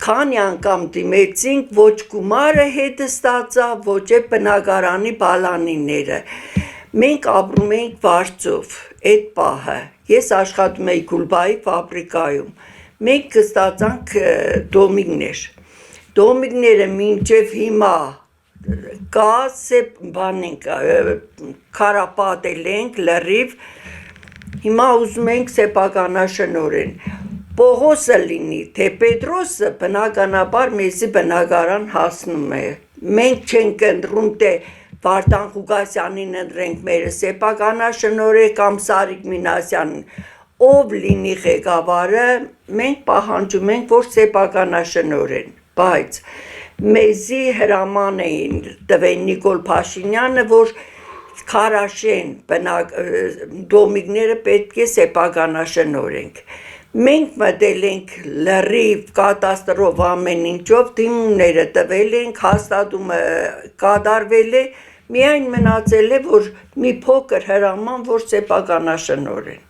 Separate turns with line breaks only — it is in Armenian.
քանի անգամ դիմեցինք, ոչ գումարը հետը ստացա, ոչ է բնակարանի բալանիները։ Մենք ապրում էինք Վարձով, այդ պահը։ Ես աշխատում էի Գուլբայի ֆաբրիկայում։ Մենք ստացանք դոմիկներ։ Դոմիկները մինչև հիմա կա, քարապատել ենք լրիվ, հիմա ուզում ենք սեփականաշնորհեն։ Պողոսը լինի, թե Պետրոսը բնականաբար մեզի բնակարան հասնում է։ Մենք չենք ընտրում, թե Վարդան Ղուկասյանին ընտրենք մեր սեփականաշնորհը կամ Սարիկ Մինասյանին, ով լինի ղեկավարը, մենք պահանջում ենք, որ սեփականաշնորհեն, բայց մեզի հրաման էին տվել Նիկոլ Փաշինյանը, որ Քարաշեն դոմիկները պետք է սեփականաշնորհենք։ Մենք մտել ենք լրիվ կատաստրոֆ ամեն ինչով, դիմումները տվել ենք, հաստատումը կատարվել է, միայն մնացել է, որ մի փոքր հրաման, որ սեփականաշնորհեն։